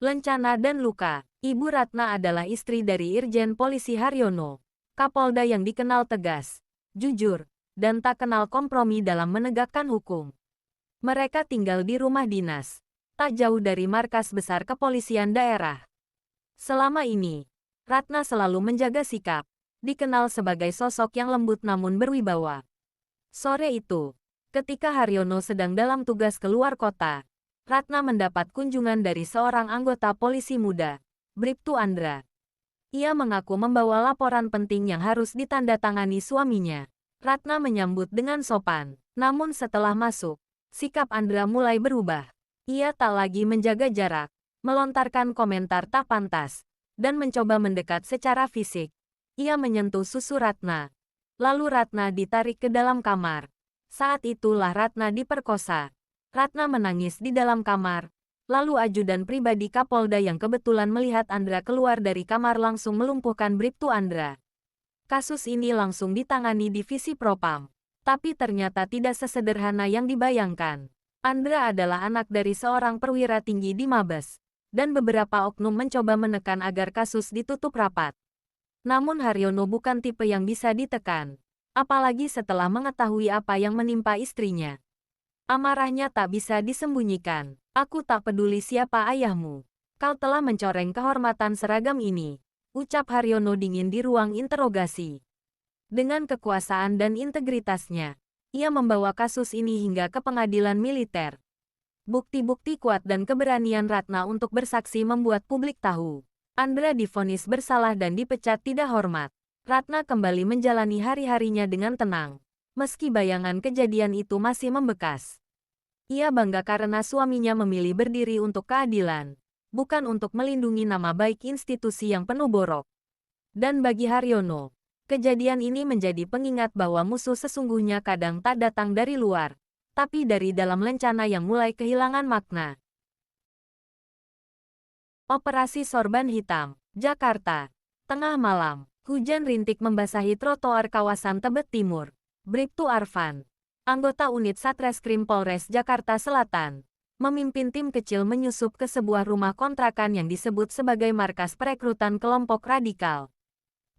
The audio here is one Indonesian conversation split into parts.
Lencana dan luka. Ibu Ratna adalah istri dari Irjen Polisi Haryono, Kapolda yang dikenal tegas, jujur, dan tak kenal kompromi dalam menegakkan hukum. Mereka tinggal di rumah dinas, tak jauh dari markas besar kepolisian daerah. Selama ini, Ratna selalu menjaga sikap, dikenal sebagai sosok yang lembut namun berwibawa. Sore itu, ketika Haryono sedang dalam tugas keluar kota, Ratna mendapat kunjungan dari seorang anggota polisi muda, Bribtu Andra. Ia mengaku membawa laporan penting yang harus ditandatangani suaminya. Ratna menyambut dengan sopan, namun setelah masuk, sikap Andra mulai berubah. Ia tak lagi menjaga jarak, melontarkan komentar tak pantas, dan mencoba mendekat secara fisik. Ia menyentuh susu Ratna. Lalu Ratna ditarik ke dalam kamar. Saat itulah Ratna diperkosa. Ratna menangis di dalam kamar. Lalu ajudan pribadi Kapolda yang kebetulan melihat Andra keluar dari kamar langsung melumpuhkan Bribtu Andra. Kasus ini langsung ditangani divisi Propam. Tapi ternyata tidak sesederhana yang dibayangkan. Andra adalah anak dari seorang perwira tinggi di Mabes. Dan beberapa oknum mencoba menekan agar kasus ditutup rapat. Namun Haryono bukan tipe yang bisa ditekan. Apalagi setelah mengetahui apa yang menimpa istrinya. Amarahnya tak bisa disembunyikan. Aku tak peduli siapa ayahmu. Kau telah mencoreng kehormatan seragam ini. Ucap Haryono dingin di ruang interogasi. Dengan kekuasaan dan integritasnya, ia membawa kasus ini hingga ke pengadilan militer. Bukti-bukti kuat dan keberanian Ratna untuk bersaksi membuat publik tahu. Andra divonis bersalah dan dipecat tidak hormat. Ratna kembali menjalani hari-harinya dengan tenang. Meski bayangan kejadian itu masih membekas. Ia bangga karena suaminya memilih berdiri untuk keadilan, bukan untuk melindungi nama baik institusi yang penuh borok. Dan bagi Haryono, kejadian ini menjadi pengingat bahwa musuh sesungguhnya kadang tak datang dari luar, tapi dari dalam lencana yang mulai kehilangan makna. Operasi Sorban Hitam, Jakarta. Tengah malam, hujan rintik membasahi trotoar kawasan Tebet Timur. Bribtu Arfan, anggota unit Satreskrim Polres Jakarta Selatan, memimpin tim kecil menyusup ke sebuah rumah kontrakan yang disebut sebagai markas perekrutan kelompok radikal.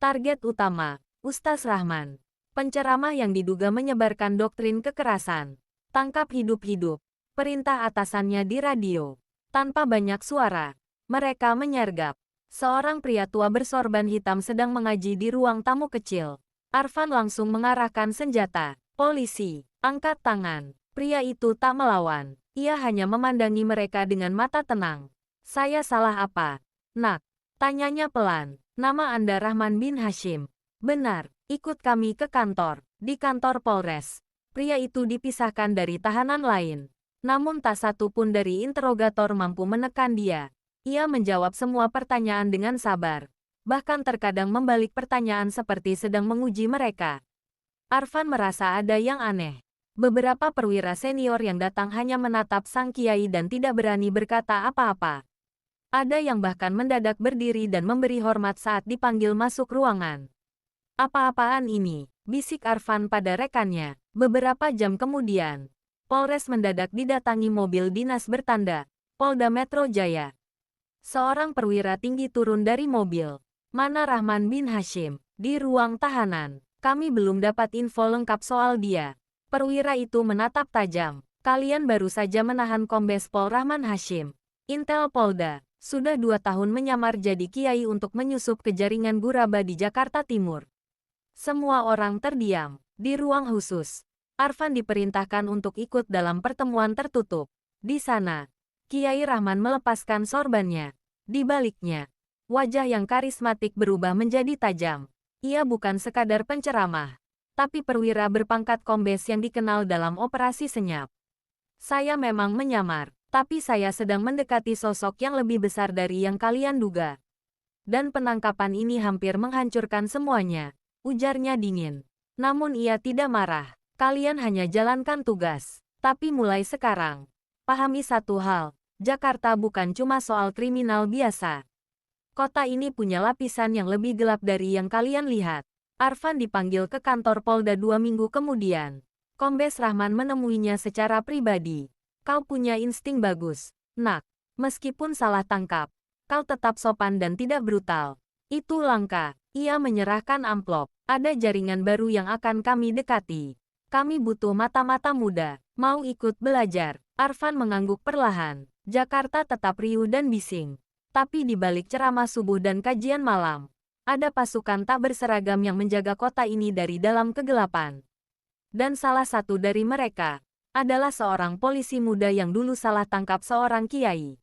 Target utama, Ustaz Rahman, penceramah yang diduga menyebarkan doktrin kekerasan. Tangkap hidup-hidup, perintah atasannya di radio. Tanpa banyak suara, mereka menyergap. Seorang pria tua bersorban hitam sedang mengaji di ruang tamu kecil. Arfan langsung mengarahkan senjata. Polisi, angkat tangan. Pria itu tak melawan. Ia hanya memandangi mereka dengan mata tenang. Saya salah apa, nak? Tanyanya pelan. Nama Anda Rahman bin Hashim. Benar, ikut kami ke kantor. Di kantor Polres. Pria itu dipisahkan dari tahanan lain. Namun tak satu pun dari interogator mampu menekan dia. Ia menjawab semua pertanyaan dengan sabar. Bahkan terkadang membalik pertanyaan seperti sedang menguji mereka. Arfan merasa ada yang aneh. Beberapa perwira senior yang datang hanya menatap sang kiai dan tidak berani berkata apa-apa. Ada yang bahkan mendadak berdiri dan memberi hormat saat dipanggil masuk ruangan. Apa-apaan ini? Bisik Arfan pada rekannya. Beberapa jam kemudian, Polres mendadak didatangi mobil dinas bertanda Polda Metro Jaya. Seorang perwira tinggi turun dari mobil. Mana Rahman bin Hashim? Di ruang tahanan. Kami belum dapat info lengkap soal dia. Perwira itu menatap tajam. Kalian baru saja menahan Kombes Pol Rahman Hashim. Intel Polda, sudah 2 tahun menyamar jadi kiai untuk menyusup ke jaringan Guraba di Jakarta Timur. Semua orang terdiam. Di ruang khusus, Arfan diperintahkan untuk ikut dalam pertemuan tertutup. Di sana, Kiai Rahman melepaskan sorbannya. Di baliknya, wajah yang karismatik berubah menjadi tajam. Ia bukan sekadar penceramah, tapi perwira berpangkat kombes yang dikenal dalam operasi senyap. Saya memang menyamar, tapi saya sedang mendekati sosok yang lebih besar dari yang kalian duga. Dan penangkapan ini hampir menghancurkan semuanya, ujarnya dingin. Namun ia tidak marah. Kalian hanya jalankan tugas. Tapi mulai sekarang, pahami satu hal. Jakarta bukan cuma soal kriminal biasa. Kota ini punya lapisan yang lebih gelap dari yang kalian lihat. Arfan dipanggil ke kantor Polda 2 minggu kemudian. Kombes Rahman menemuinya secara pribadi. Kau punya insting bagus, nak. Meskipun salah tangkap, kau tetap sopan dan tidak brutal. Itu langka. Ia menyerahkan amplop. Ada jaringan baru yang akan kami dekati. Kami butuh mata-mata muda. Mau ikut belajar? Arfan mengangguk perlahan. Jakarta tetap riuh dan bising. Tapi di balik ceramah subuh dan kajian malam, ada pasukan tak berseragam yang menjaga kota ini dari dalam kegelapan. Dan salah satu dari mereka adalah seorang polisi muda yang dulu salah tangkap seorang kiai.